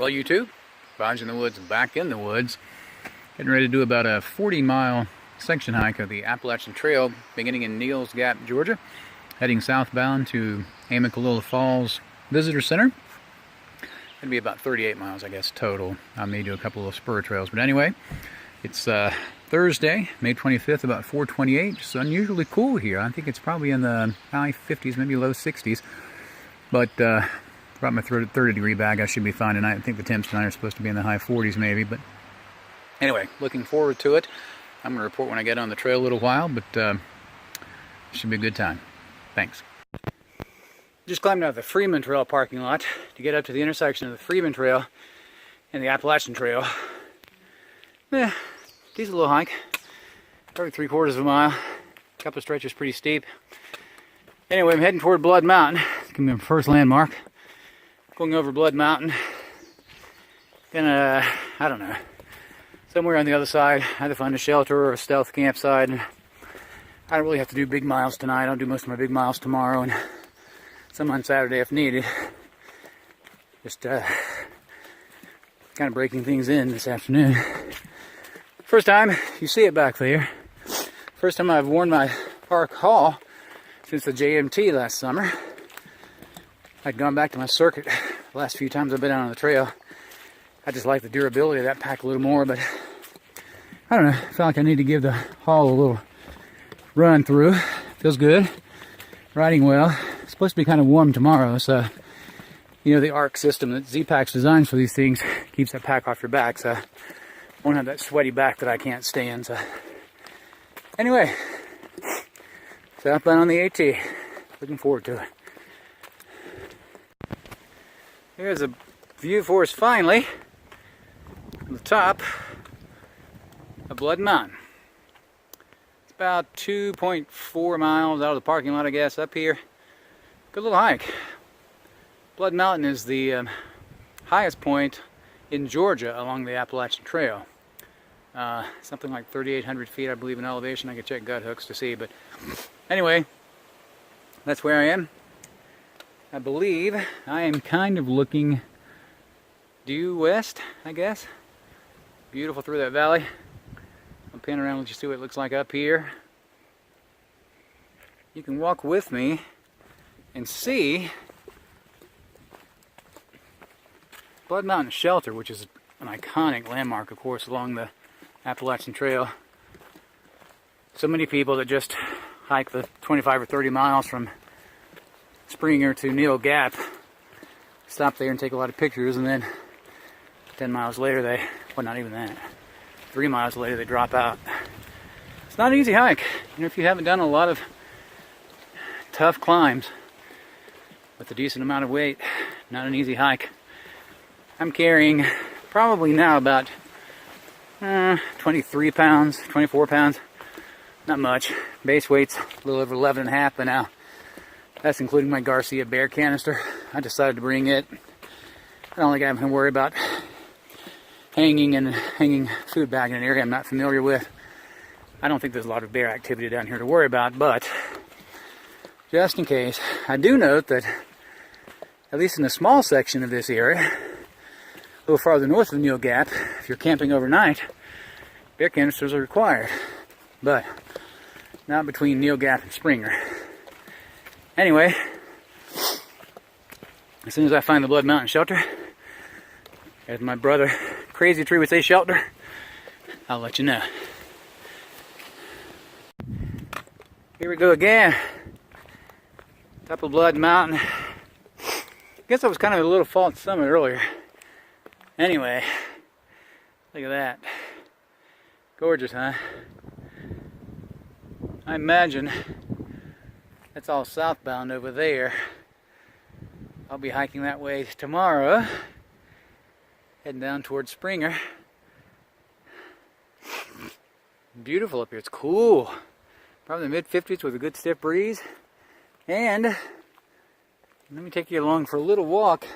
Well, YouTube, Bodge in the Woods, back in the woods. Getting ready to do about a 40-mile section hike of the Appalachian Trail, beginning in Neel's Gap, Georgia, heading southbound to Amicalola Falls Visitor Center. It'll be about 38 miles, I guess, total. I may do a couple of spur trails, but anyway, it's Thursday, May 25th, about 4:28. It's unusually cool here. I think it's probably in the high 50s, maybe low 60s, but brought my 30-degree bag. I should be fine tonight. I think the temps tonight are supposed to be in the high 40s maybe, but anyway, looking forward to it. I'm going to report when I get on the trail a little while, but it should be a good time. Thanks. Just climbed out of the Freeman Trail parking lot to get up to the intersection of the Freeman Trail and the Appalachian Trail. Decent little hike, probably 3/4 of a mile. A couple of stretches pretty steep. Anyway, I'm heading toward Blood Mountain. It's going to be my first landmark. Going over Blood Mountain. Gonna, I don't know, somewhere on the other side, either find a shelter or a stealth campsite. And I don't really have to do big miles tonight. I'll do most of my big miles tomorrow and some on Saturday if needed. Just kind of breaking things in this afternoon. First time, you see it back there. First time I've worn my park haul since the JMT last summer. I'd gone back to my circuit the last few times I've been out on the trail. I just like the durability of that pack a little more, but I don't know, I feel like I need to give the haul a little run through. Feels good, riding well. It's supposed to be kind of warm tomorrow, so you know the arc system that Z-Pack's designed for these things keeps that pack off your back, so I won't have that sweaty back that I can't stand. So anyway, southbound on the AT. Looking forward to it. Here's a view for us finally from the top of Blood Mountain. It's about 2.4 miles out of the parking lot, I guess, up here. Good little hike. Blood Mountain is the highest point in Georgia along the Appalachian Trail. Something like 3,800 feet, I believe, in elevation. I could check gut hooks to see, but anyway, that's where I am. I believe I am kind of looking due west, I guess. Beautiful through that valley. I'll pan around and let you see what it looks like up here. You can walk with me and see Blood Mountain Shelter, which is an iconic landmark, of course, along the Appalachian Trail. So many people that just hike the 25 or 30 miles from Springer to Neel Gap stop there and take a lot of pictures, and then 10 miles later they, well, not even that, 3 miles later they drop out. It's not an easy hike. You know, if you haven't done a lot of tough climbs with a decent amount of weight, not an easy hike. I'm carrying probably now about 23 pounds, 24 pounds, not much. Base weight's a little over 11 and a half, but now that's including my Garcia Bear canister. I decided to bring it. I don't think I'm going to worry about hanging food bag in an area I'm not familiar with. I don't think there's a lot of bear activity down here to worry about, but just in case, I do note that at least in a small section of this area, a little farther north of Neel Gap, if you're camping overnight, bear canisters are required, but not between Neel Gap and Springer. Anyway, as soon as I find the Blood Mountain Shelter, as my brother Crazy Tree would say, shelter, I'll let you know. Here we go again. Top of Blood Mountain. I guess I was kind of a little false summit earlier. Anyway, look at that. Gorgeous, huh? I imagine that's all southbound over there. I'll be hiking that way tomorrow, heading down towards Springer. Beautiful up here. It's cool. Probably the mid-50s with a good stiff breeze. And let me take you along for a little walk.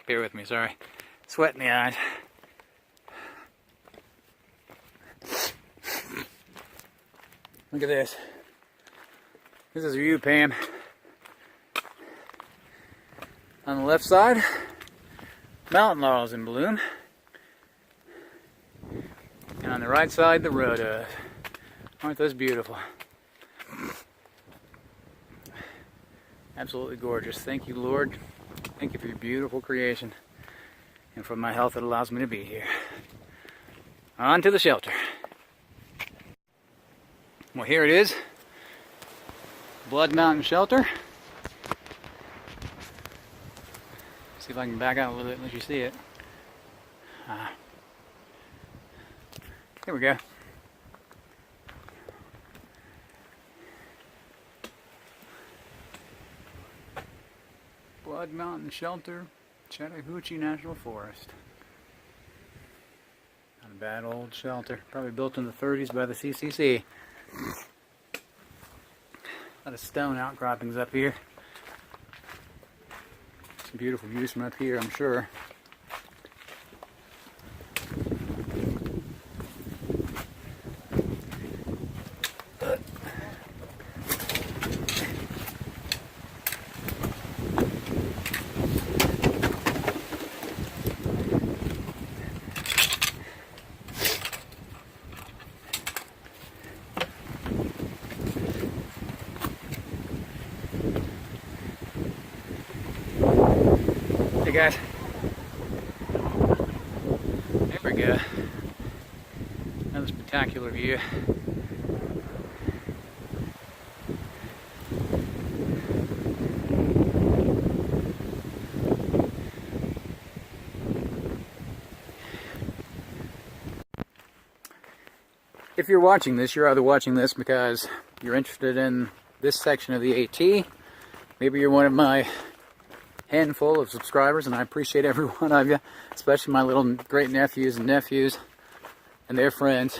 Bear with me, sorry. Sweat in the eyes. Look at this. This is a view, Pam. On the left side, mountain laurels in bloom. And on the right side, the rhodas. Aren't those beautiful? Absolutely gorgeous. Thank you, Lord. Thank you for your beautiful creation and for my health that allows me to be here. On to the shelter. Well, here it is. Blood Mountain Shelter. See if I can back out a little bit and let you see it. Here we go. Blood Mountain Shelter, Chattahoochee National Forest. Not a bad old shelter. Probably built in the 30s by the CCC. A lot of stone outcroppings up here. Some beautiful views from up here, I'm sure. Hey guys, there we go, another spectacular view. If you're watching this, you're either watching this because you're interested in this section of the AT, maybe you're one of my handful of subscribers, and I appreciate every one of you, especially my little great nephews and their friends.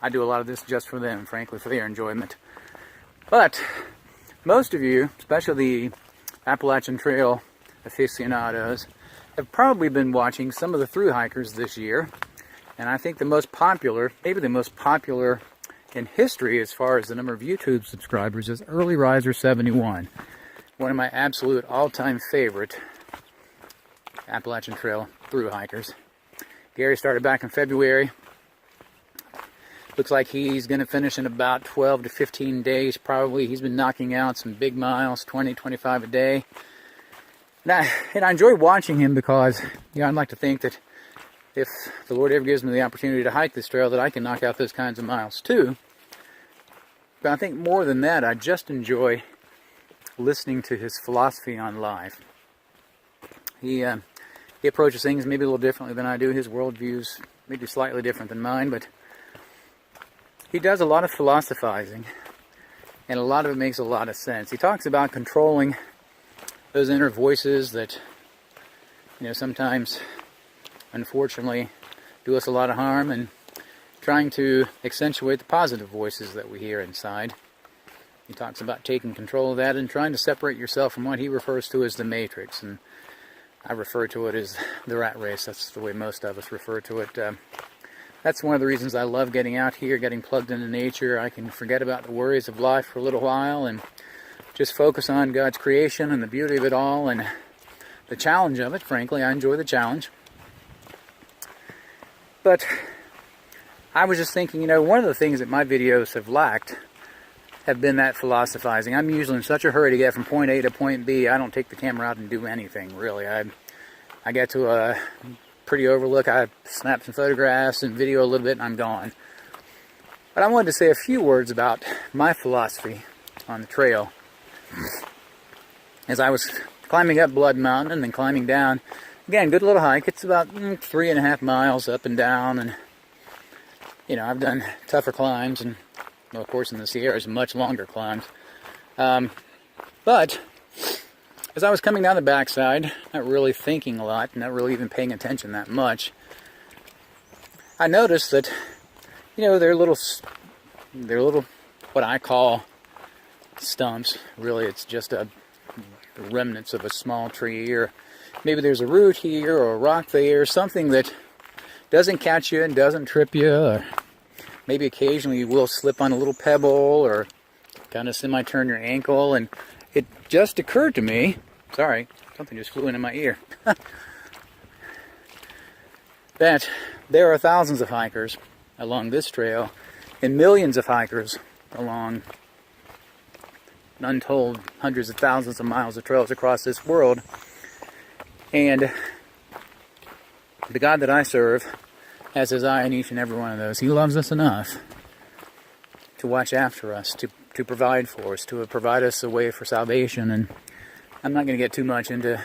I do a lot of this just for them, frankly, for their enjoyment. But most of you, especially the Appalachian Trail aficionados, have probably been watching some of the thru hikers this year, and I think the most popular, maybe the most popular in history as far as the number of YouTube subscribers, is Early Riser 71. One of my absolute all-time favorite Appalachian Trail thru hikers. Gary started back in February. Looks like he's going to finish in about 12 to 15 days probably. He's been knocking out some big miles, 20, 25 a day. And I enjoy watching him because, I'd like to think that if the Lord ever gives me the opportunity to hike this trail, that I can knock out those kinds of miles too. But I think more than that, I just enjoy listening to his philosophy on life. He approaches things maybe a little differently than I do. His worldview's maybe slightly different than mine, but he does a lot of philosophizing, and a lot of it makes a lot of sense. He talks about controlling those inner voices that, sometimes, unfortunately, do us a lot of harm, and trying to accentuate the positive voices that we hear inside. He talks about taking control of that and trying to separate yourself from what he refers to as the matrix. And I refer to it as the rat race. That's the way most of us refer to it. That's one of the reasons I love getting out here, getting plugged into nature. I can forget about the worries of life for a little while and just focus on God's creation and the beauty of it all and the challenge of it. Frankly, I enjoy the challenge. But I was just thinking, one of the things that my videos have lacked have been that philosophizing. I'm usually in such a hurry to get from point A to point B, I don't take the camera out and do anything, really. I get to a pretty overlook, I snap some photographs and video a little bit, and I'm gone. But I wanted to say a few words about my philosophy on the trail. As I was climbing up Blood Mountain and then climbing down, again, good little hike. It's about 3.5 miles up and down, and I've done tougher climbs, and well, of course in the Sierras, much longer climbs. But as I was coming down the backside, not really thinking a lot, not really even paying attention that much, I noticed that, they're little, what I call stumps. Really, it's just the remnants of a small tree, or maybe there's a root here or a rock there, something that doesn't catch you and doesn't trip you, or maybe occasionally you will slip on a little pebble or kind of semi-turn your ankle, and it just occurred to me, sorry, something just flew into my ear, that there are thousands of hikers along this trail and millions of hikers along untold hundreds of thousands of miles of trails across this world. And the God that I serve has his eye on each and every one of those. He loves us enough to watch after us, to provide for us, to provide us a way for salvation. And I'm not going to get too much into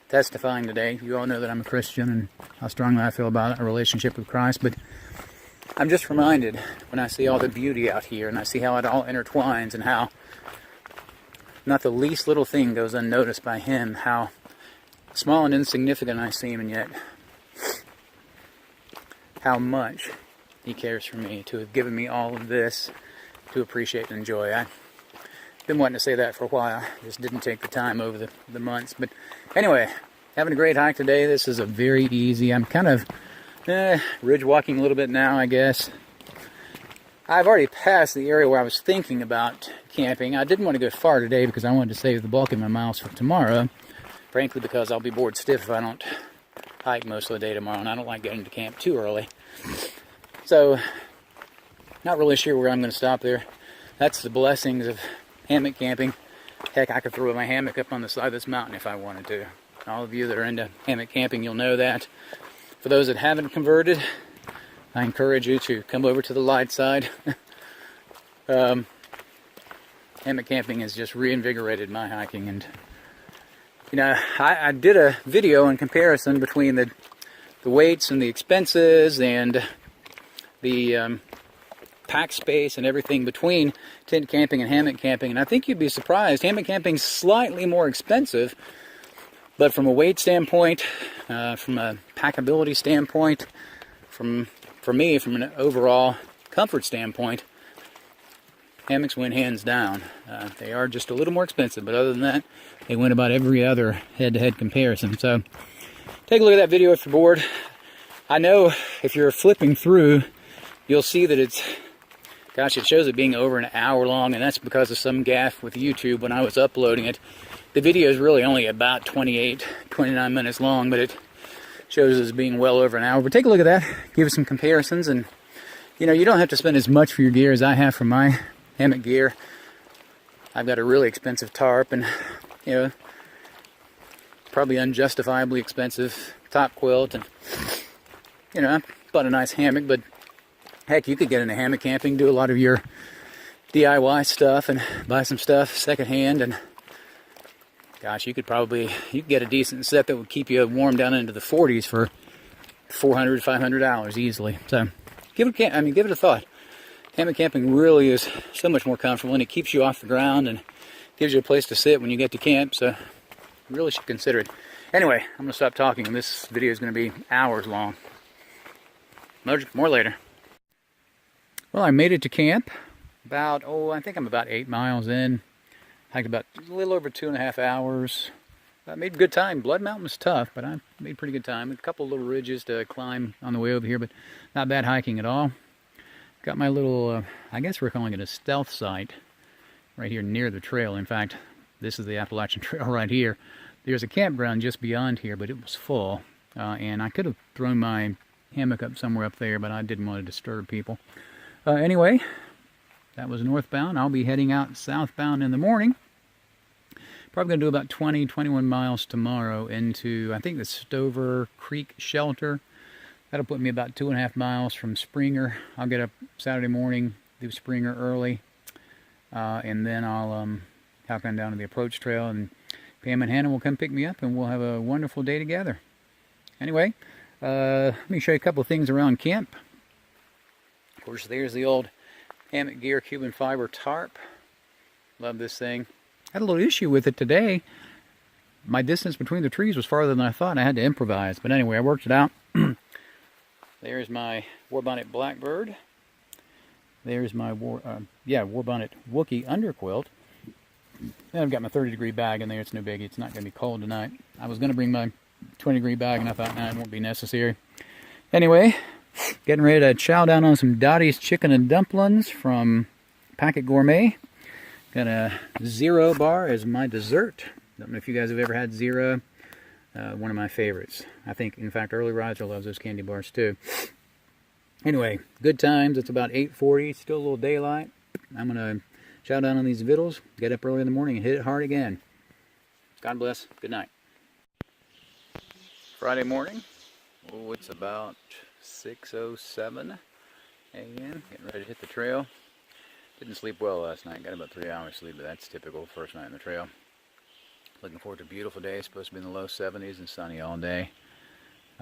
testifying today. You all know that I'm a Christian and how strongly I feel about a relationship with Christ, but I'm just reminded when I see all the beauty out here and I see how it all intertwines and how not the least little thing goes unnoticed by him, how small and insignificant I seem, and yet how much he cares for me, to have given me all of this to appreciate and enjoy. I've been wanting to say that for a while. I just didn't take the time over the months. But anyway, having a great hike today. This is a very easy, I'm kind of ridge walking a little bit now, I guess. I've already passed the area where I was thinking about camping. I didn't want to go far today because I wanted to save the bulk of my miles for tomorrow. Frankly, because I'll be bored stiff if I don't hike most of the day tomorrow, and I don't like getting to camp too early. So, not really sure where I'm going to stop there. That's the blessings of hammock camping. Heck, I could throw my hammock up on the side of this mountain if I wanted to. All of you that are into hammock camping, you'll know that. For those that haven't converted, I encourage you to come over to the light side. Hammock camping has just reinvigorated my hiking, and you know, I did a video in comparison between the weights and the expenses and the pack space and everything between tent camping and hammock camping, and I think you'd be surprised. Hammock camping's slightly more expensive, but from a weight standpoint, from a packability standpoint, for me, from an overall comfort standpoint, hammocks win hands down. They are just a little more expensive, but other than that, they win about every other head-to-head comparison. So, take a look at that video if you're bored. I know if you're flipping through, you'll see that it's, gosh, it shows it being over an hour long, and that's because of some gaffe with YouTube when I was uploading it. The video is really only about 28, 29 minutes long, but it shows as being well over an hour. But take a look at that, give us some comparisons, and you know, you don't have to spend as much for your gear as I have for my hammock gear. I've got a really expensive tarp and, you know, probably unjustifiably expensive top quilt, and you know, I bought a nice hammock, but heck, you could get into hammock camping, do a lot of your DIY stuff and buy some stuff secondhand, and gosh, you could get a decent set that would keep you warm down into the 40s for $400, $500 easily. So give it a thought. Hammock camping really is so much more comfortable, and it keeps you off the ground and gives you a place to sit when you get to camp. So you really should consider it. Anyway, I'm going to stop talking, and this video is going to be hours long. More later. Well, I made it to camp. I think I'm about 8 miles in. Hiked about a little over 2.5 hours. I made good time. Blood Mountain was tough, but I made pretty good time. A couple little ridges to climb on the way over here, but not bad hiking at all. Got my little, I guess we're calling it a stealth site right here near the trail. In fact, this is the Appalachian Trail right here. There's a campground just beyond here, but it was full. And I could have thrown my hammock up somewhere up there, but I didn't want to disturb people. Anyway, that was northbound. I'll be heading out southbound in the morning. Probably going to do about 20, 21 miles tomorrow into, I think, the Stover Creek Shelter. That'll put me about 2.5 miles from Springer. I'll get up Saturday morning, do Springer early, and then I'll hop on down to the approach trail, and Pam and Hannah will come pick me up, and we'll have a wonderful day together. Anyway, let me show you a couple of things around camp. Of course, there's the old hammock gear Cuban fiber tarp. Love this thing. Had a little issue with it today. My distance between the trees was farther than I thought, and I had to improvise. But anyway, I worked it out. There's my Warbonnet Blackbird. There's my Warbonnet Wookie underquilt. And I've got my 30-degree bag in there. It's no biggie. It's not going to be cold tonight. I was going to bring my 20-degree bag, and I thought, nah, it won't be necessary. Anyway, getting ready to chow down on some Dottie's chicken and dumplings from Packet Gourmet. Got a Zero bar as my dessert. Don't know if you guys have ever had Zero. One of my favorites. I think, in fact, early riser loves those candy bars too. Anyway, good times. It's about 8:40. Still a little daylight. I'm going to chow down on these vittles, get up early in the morning, and hit it hard again. God bless. Good night. Friday morning. Oh, it's about 6:07 a.m. Getting ready to hit the trail. Didn't sleep well last night. Got about 3 hours sleep, but that's typical. First night on the trail. Looking forward to a beautiful day. It's supposed to be in the low 70s and sunny all day.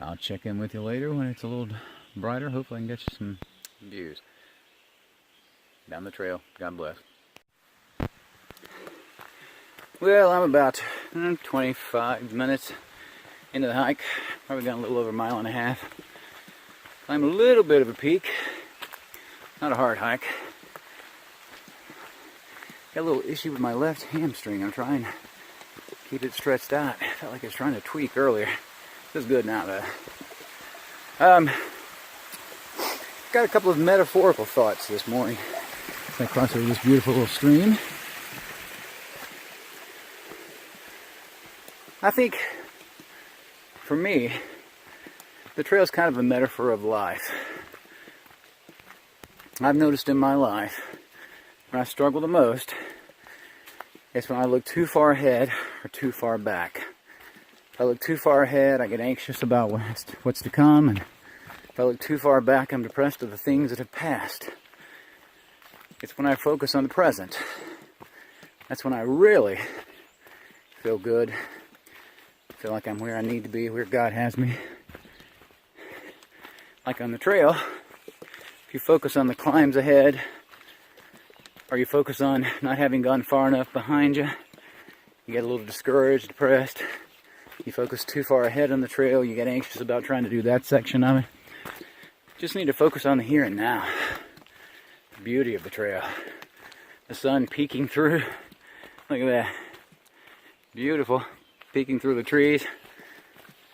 I'll check in with you later when it's a little brighter. Hopefully I can get you some views. Down the trail. God bless. Well, I'm about 25 minutes into the hike. Probably got a little over a mile and a half. I'm a little bit of a peak. Not a hard hike. Got a little issue with my left hamstring. I'm trying to keep it stretched out. Felt like I was trying to tweak earlier. This is good now though. Got a couple of metaphorical thoughts this morning. I crossed over this beautiful little stream. I think, for me, the trail is kind of a metaphor of life. I've noticed in my life, when I struggle the most, it's when I look too far ahead or too far back. If I look too far ahead, I get anxious about what's to come, and if I look too far back, I'm depressed of the things that have passed. It's when I focus on the present. That's when I really feel good. Feel like I'm where I need to be, where God has me. Like on the trail, if you focus on the climbs ahead, or you focus on not having gone far enough behind you, you get a little discouraged, depressed. You focus too far ahead on the trail, you get anxious about trying to do that section of it. Just need to focus on the here and now. The beauty of the trail. The sun peeking through. Look at that. Beautiful. Peeking through the trees.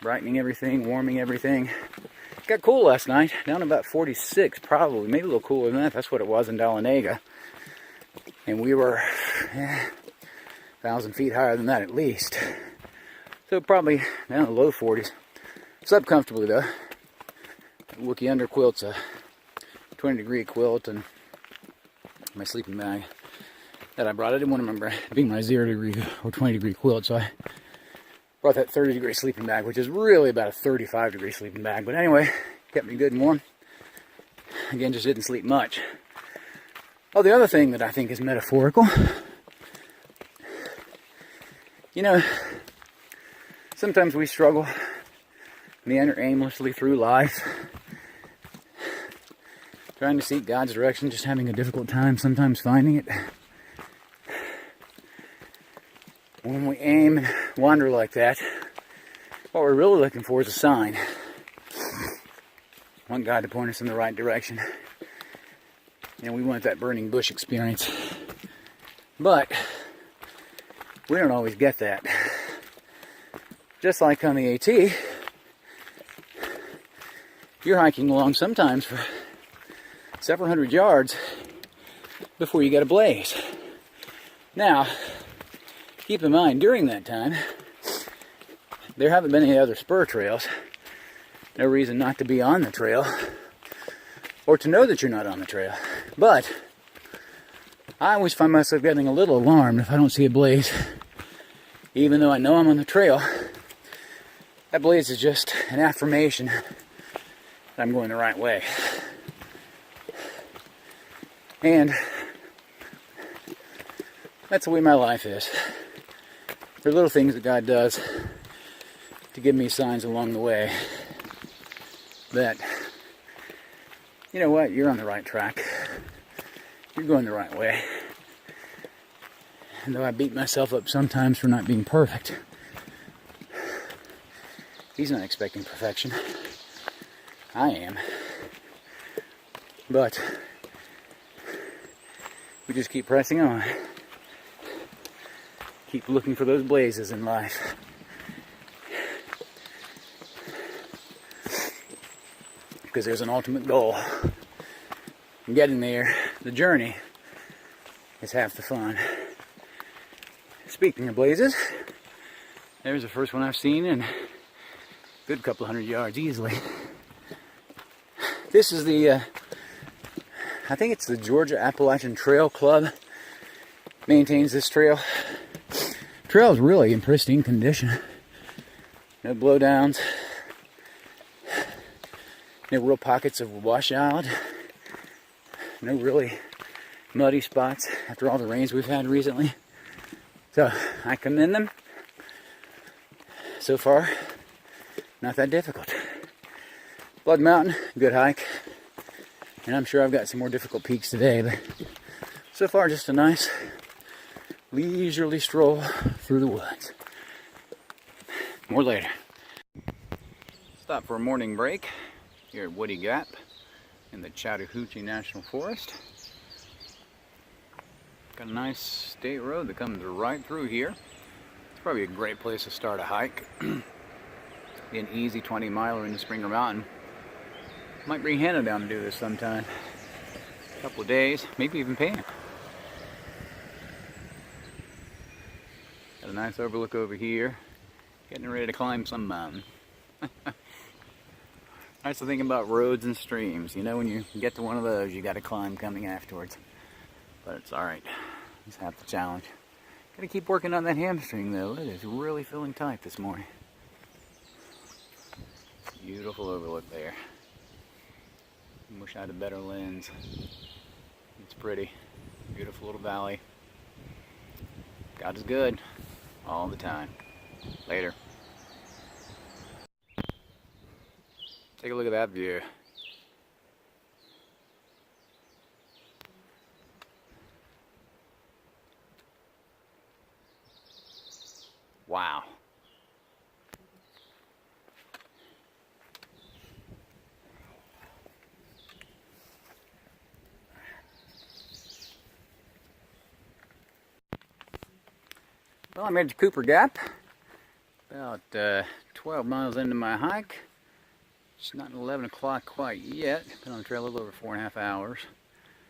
Brightening everything, warming everything. It got cool last night. Down to about 46 probably. Maybe a little cooler than that. That's what it was in Dahlonega. And we were 1,000 feet higher than that at least. So probably down in the low 40s. Slept comfortably though. Wookie underquilt's a 20-degree quilt, and my sleeping bag that I brought. I didn't want to remember being my 0-degree or 20-degree quilt, so I brought that 30-degree sleeping bag, which is really about a 35-degree sleeping bag. But anyway, kept me good and warm. Again, just didn't sleep much. Oh, the other thing that I think is metaphorical, you know, sometimes we struggle, meander aimlessly through life, trying to seek God's direction, just having a difficult time sometimes finding it. When we aim and wander like that, what we're really looking for is a sign. We want God to point us in the right direction. You know, we want that burning bush experience. But we don't always get that. Just like on the AT, you're hiking along sometimes for several hundred yards before you get a blaze. Now, keep in mind, during that time, there haven't been any other spur trails. No reason not to be on the trail, or to know that you're not on the trail. But I always find myself getting a little alarmed if I don't see a blaze. Even though I know I'm on the trail, that blaze is just an affirmation that I'm going the right way. And that's the way my life is. There are little things that God does to give me signs along the way that, you know what, you're on the right track. You're going the right way. And though I beat myself up sometimes for not being perfect, He's not expecting perfection. I am. But we just keep pressing on. Keep looking for those blazes in life. Because there's an ultimate goal. And getting there, the journey, is half the fun. Speaking of blazes, there's the first one I've seen in a good couple hundred yards easily. This is the, I think it's the Georgia Appalachian Trail Club maintains this trail. Trail is really in pristine condition. No blowdowns. No real pockets of washout. No really muddy spots after all the rains we've had recently. So I commend them. So far, not that difficult. Blood Mountain, good hike. And I'm sure I've got some more difficult peaks today, but so far just a nice leisurely stroll through the woods. More later. Stop for a morning break here at Woody Gap in the Chattahoochee National Forest. Got a nice state road that comes right through here. It's probably a great place to start a hike. Be an easy 20 miler into Springer Mountain. Might bring Hannah down to do this sometime. A couple of days, maybe even Pam. Got a nice overlook over here. Getting ready to climb some mountain. That's the thing about roads and streams. You know, when you get to one of those, you got to climb coming afterwards. But it's alright. It's half the challenge. Got to keep working on that hamstring though. It is really feeling tight this morning. Beautiful overlook there. Wish I had a better lens. It's pretty. Beautiful little valley. God is good. All the time. Later. Take a look at that view. Wow. Well, I made it to Cooper Gap. About 12 miles into my hike. It's not 11 o'clock quite yet. Been on the trail a little over 4.5 hours.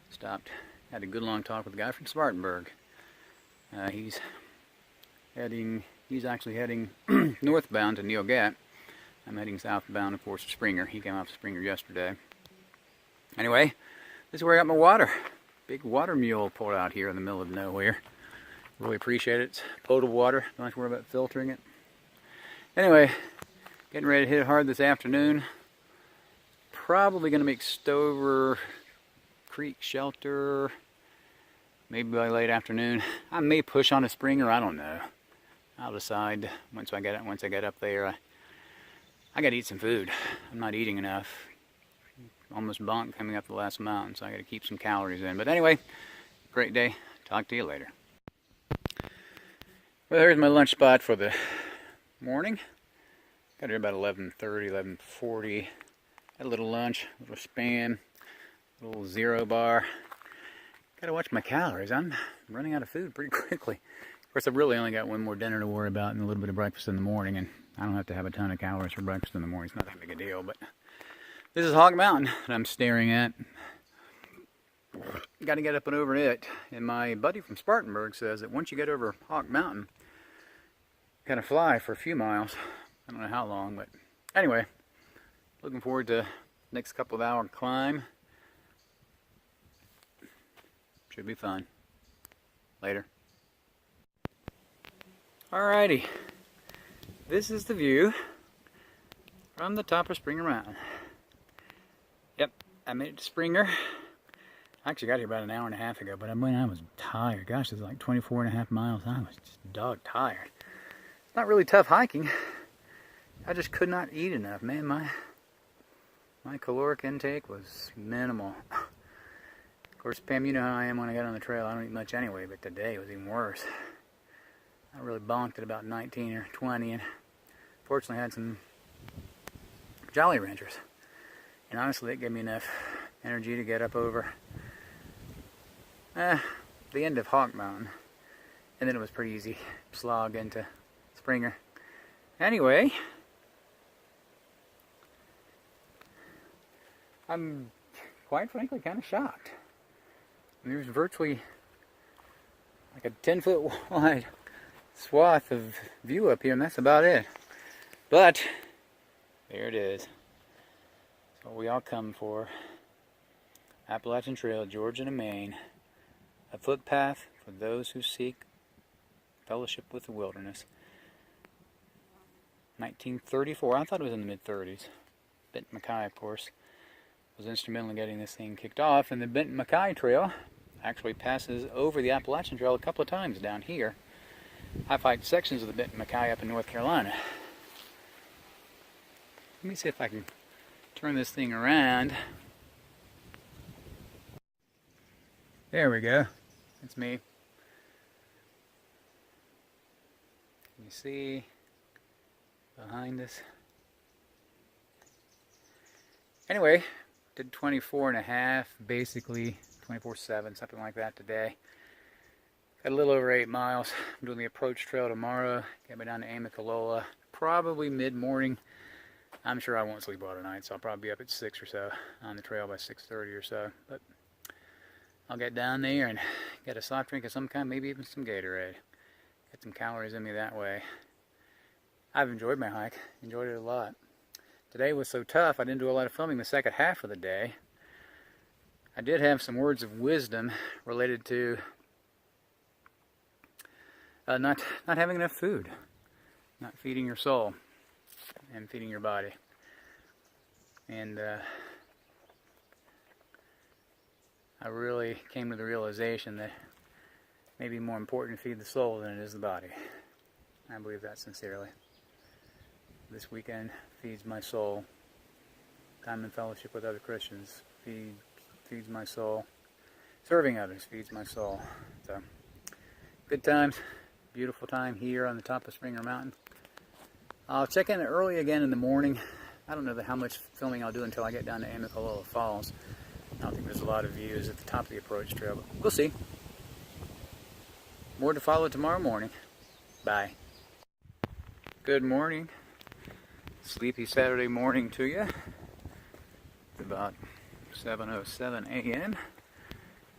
Stopped, had a good long talk with a guy from Spartanburg. He's actually heading northbound to Neel Gap. I'm heading southbound, of course, to Springer. He came off Springer yesterday. Anyway, this is where I got my water. Big water mule pulled out here in the middle of nowhere. Really appreciate it. It's potable water. Don't have to worry about filtering it. Anyway, getting ready to hit it hard this afternoon. Probably going to make Stover Creek Shelter maybe by late afternoon. I may push on a Springer. I don't know. I'll decide once I get up there. I got to eat some food. I'm not eating enough. Almost bonked coming up the last mountain, so I got to keep some calories in. But anyway, great day. Talk to you later. Well, there's my lunch spot for the morning. Got here about 11:30, 11:40. Had a little lunch, a little Spam, a little Zero bar. Got to watch my calories. I'm running out of food pretty quickly. Of course, I've really only got one more dinner to worry about and a little bit of breakfast in the morning, and I don't have to have a ton of calories for breakfast in the morning. It's not that big a deal, but this is Hog Mountain that I'm staring at. Got to get up and over it. And my buddy from Spartanburg says that once you get over Hawk Mountain, kind of fly for a few miles. I don't know how long, but anyway, looking forward to next couple of hour climb. Should be fun. Later. Alrighty, this is the view from the top of Springer Mountain. Yep, I made it to Springer. I actually got here about an hour and a half ago, but I was tired. Gosh, it was like 24.5 miles. I was just dog tired. It's not really tough hiking. I just could not eat enough, man. My caloric intake was minimal. Of course, Pam, you know how I am when I get on the trail. I don't eat much anyway, but today was even worse. I really bonked at about 19 or 20, and fortunately had some Jolly Ranchers. And honestly, it gave me enough energy to get up over the end of Hawk Mountain. And then it was pretty easy slog into Springer. Anyway, I'm quite frankly kind of shocked. There's virtually like a 10-foot wide swath of view up here, and that's about it. But there it is. That's what we all come for. Appalachian Trail, Georgia to Maine. A footpath for those who seek fellowship with the wilderness. 1934. I thought it was in the mid-30s. Benton Mackay, of course, was instrumental in getting this thing kicked off. And the Benton Mackay Trail actually passes over the Appalachian Trail a couple of times down here. I've hiked sections of the Benton Mackay up in North Carolina. Let me see if I can turn this thing around. There we go. That's me. Can you see behind us? Anyway, did 24.5, basically 24/7, something like that today. Got a little over 8 miles. I'm doing the approach trail tomorrow. Get me down to Amicalola, probably mid-morning. I'm sure I won't sleep all tonight, so I'll probably be up at 6 or so on the trail by 6:30 or so. But I'll get down there and get a soft drink of some kind, maybe even some Gatorade. Get some calories in me that way. I've enjoyed my hike, enjoyed it a lot. Today was so tough, I didn't do a lot of filming the second half of the day. I did have some words of wisdom related to not having enough food, not feeding your soul and feeding your body. And I really came to the realization that it may be more important to feed the soul than it is the body. I believe that sincerely. This weekend feeds my soul. Time in fellowship with other Christians feeds my soul. Serving others feeds my soul. So, good times. Beautiful time here on the top of Springer Mountain. I'll check in early again in the morning. I don't know how much filming I'll do until I get down to Amicalola Falls. I don't think there's a lot of views at the top of the approach trail, but we'll see. More to follow tomorrow morning. Bye. Good morning. Sleepy Saturday morning to you. It's about 7:07 a.m.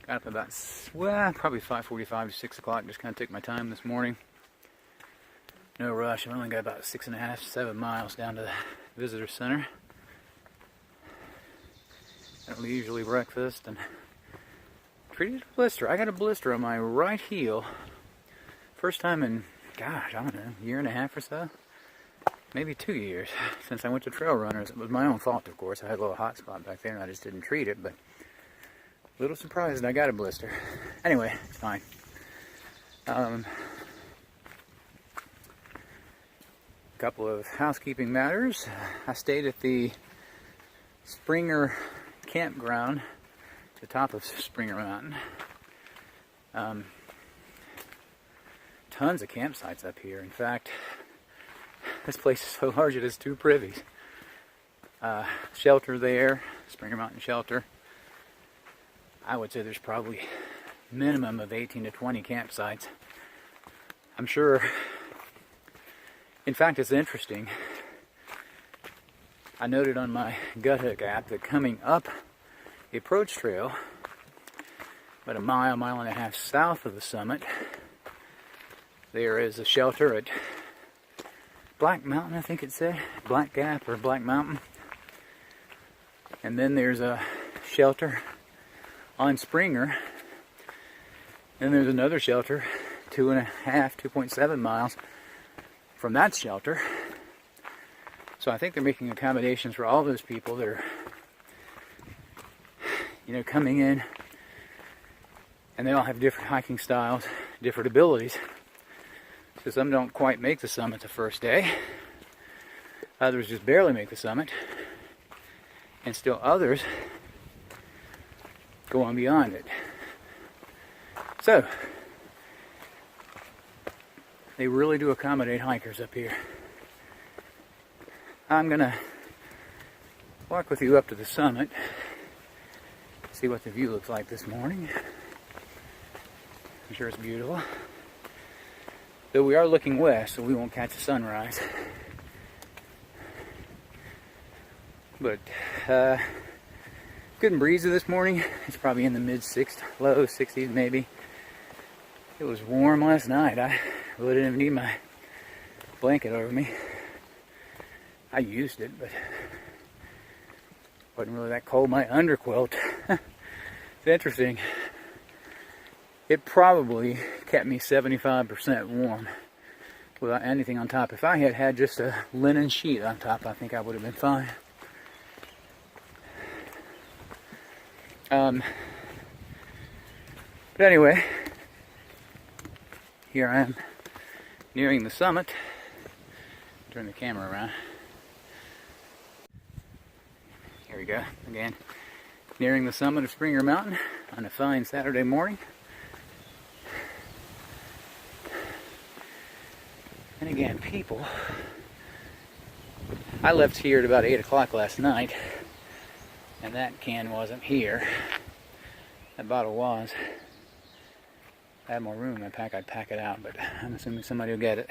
Got up about, probably 5:45 to 6 o'clock. Just kind of took my time this morning. No rush. I've only got about 6.5 to 7 miles down to the visitor center. Got leisurely breakfast and treated a blister. I got a blister on my right heel. First time in, gosh, I don't know, a year and a half or so. Maybe 2 years since I went to Trail Runners. It was my own fault, of course. I had a little hot spot back there and I just didn't treat it, but a little surprised I got a blister. Anyway, it's fine. Couple of housekeeping matters. I stayed at the Springer campground at the top of Springer Mountain. Tons of campsites up here. In fact, this place is so large it has 2 privies. Shelter there, Springer Mountain Shelter. I would say there's probably minimum of 18 to 20 campsites. I'm sure. In fact, it's interesting. I noted on my Guthook app that coming up the approach trail, about a mile and a half south of the summit, there is a shelter at Black Mountain, I think it said. Black Gap or Black Mountain. And then there's a shelter on Springer. Then there's another shelter, 2.7 miles from that shelter. So I think they're making accommodations for all those people that are, coming in. And they all have different hiking styles, different abilities. So some don't quite make the summit the first day. Others just barely make the summit. And still others go on beyond it. So, they really do accommodate hikers up here. I'm going to walk with you up to the summit, see what the view looks like this morning. I'm sure it's beautiful. Though we are looking west, so we won't catch the sunrise. But, good and breezy this morning. It's probably in the mid-60s, low 60s maybe. It was warm last night. I Really didn't even need my blanket over me. I used it, but it wasn't really that cold. My underquilt, it's interesting. It probably kept me 75% warm without anything on top. If I had had just a linen sheet on top, I think I would have been fine. But anyway, here I am nearing the summit. Turn the camera around. Here we go again. Nearing the summit of Springer Mountain on a fine Saturday morning. And again, people. I left here at about 8 o'clock last night, and that can wasn't here. That bottle was. If I had more room in my pack, I'd pack it out, but I'm assuming somebody will get it.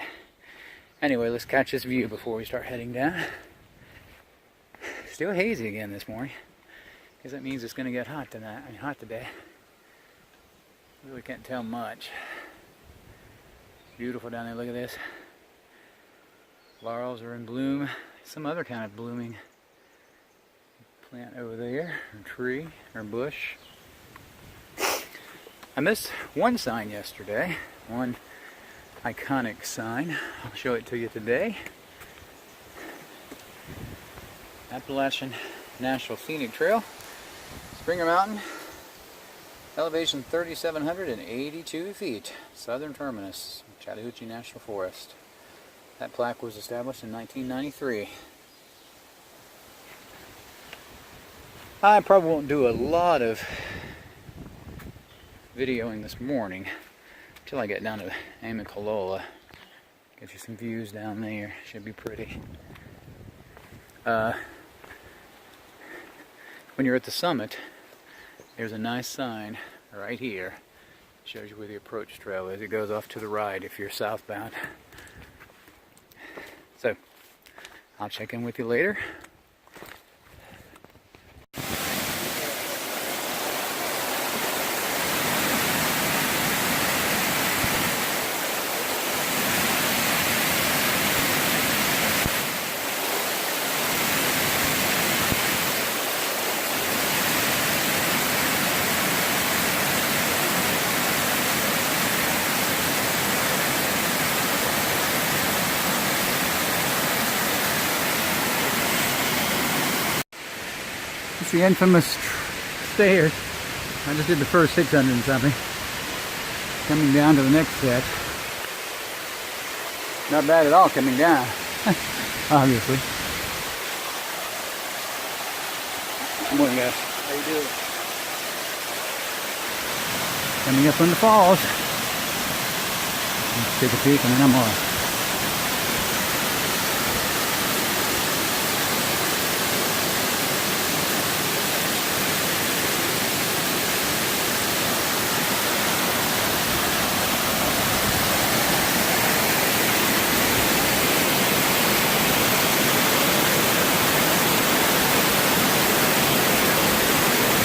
Anyway, let's catch this view before we start heading down. Still hazy again this morning, because that means it's going to get hot tonight. I mean, hot today. Really can't tell much. Beautiful down there. Look at this. Laurels are in bloom. Some other kind of blooming plant over there, or tree, or bush. I missed one sign yesterday, one iconic sign. I'll show it to you today. Appalachian National Scenic Trail, Springer Mountain, elevation 3,782 feet, southern terminus, Chattahoochee National Forest. That plaque was established in 1993. I probably won't do a lot of videoing this morning until I get down to Amicalola. Get you some views down there. Should be pretty. When you're at the summit, there's a nice sign right here. Shows you where the approach trail is. It goes off to the right if you're southbound. So, I'll check in with you later. It's the infamous stairs. I just did the first 600 and something. Coming down to the next set. Not bad at all coming down, obviously. Good morning, guys. How you doing? Coming up from the falls. Let's take a peek and then I'm off.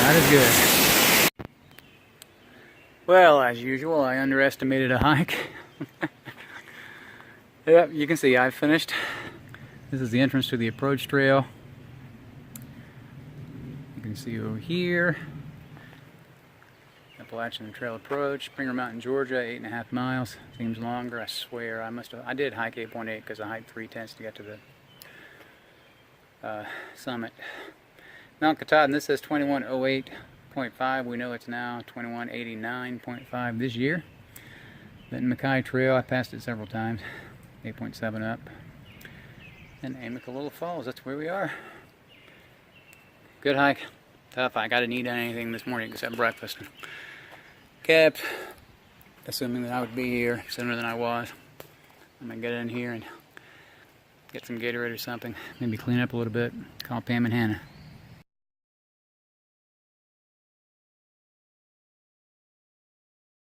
That is good. Well, as usual, I underestimated a hike. Yep, you can see I've finished. This is the entrance to the approach trail. You can see over here, Appalachian Trail approach, Springer Mountain, Georgia, 8.5 miles. Seems longer, I swear. I did hike 8.8 because I hiked 3/10 to get to the summit. Mount Katahdin, this says 2108.5. We know it's now 2189.5 this year. Then Mackay Trail, I passed it several times. 8.7 up. And Amicalola Falls, that's where we are. Good hike. Tough. I didn't eat anything this morning except breakfast. Kept assuming that I would be here sooner than I was. I'm going to get in here and get some Gatorade or something. Maybe clean up a little bit. Call Pam and Hannah.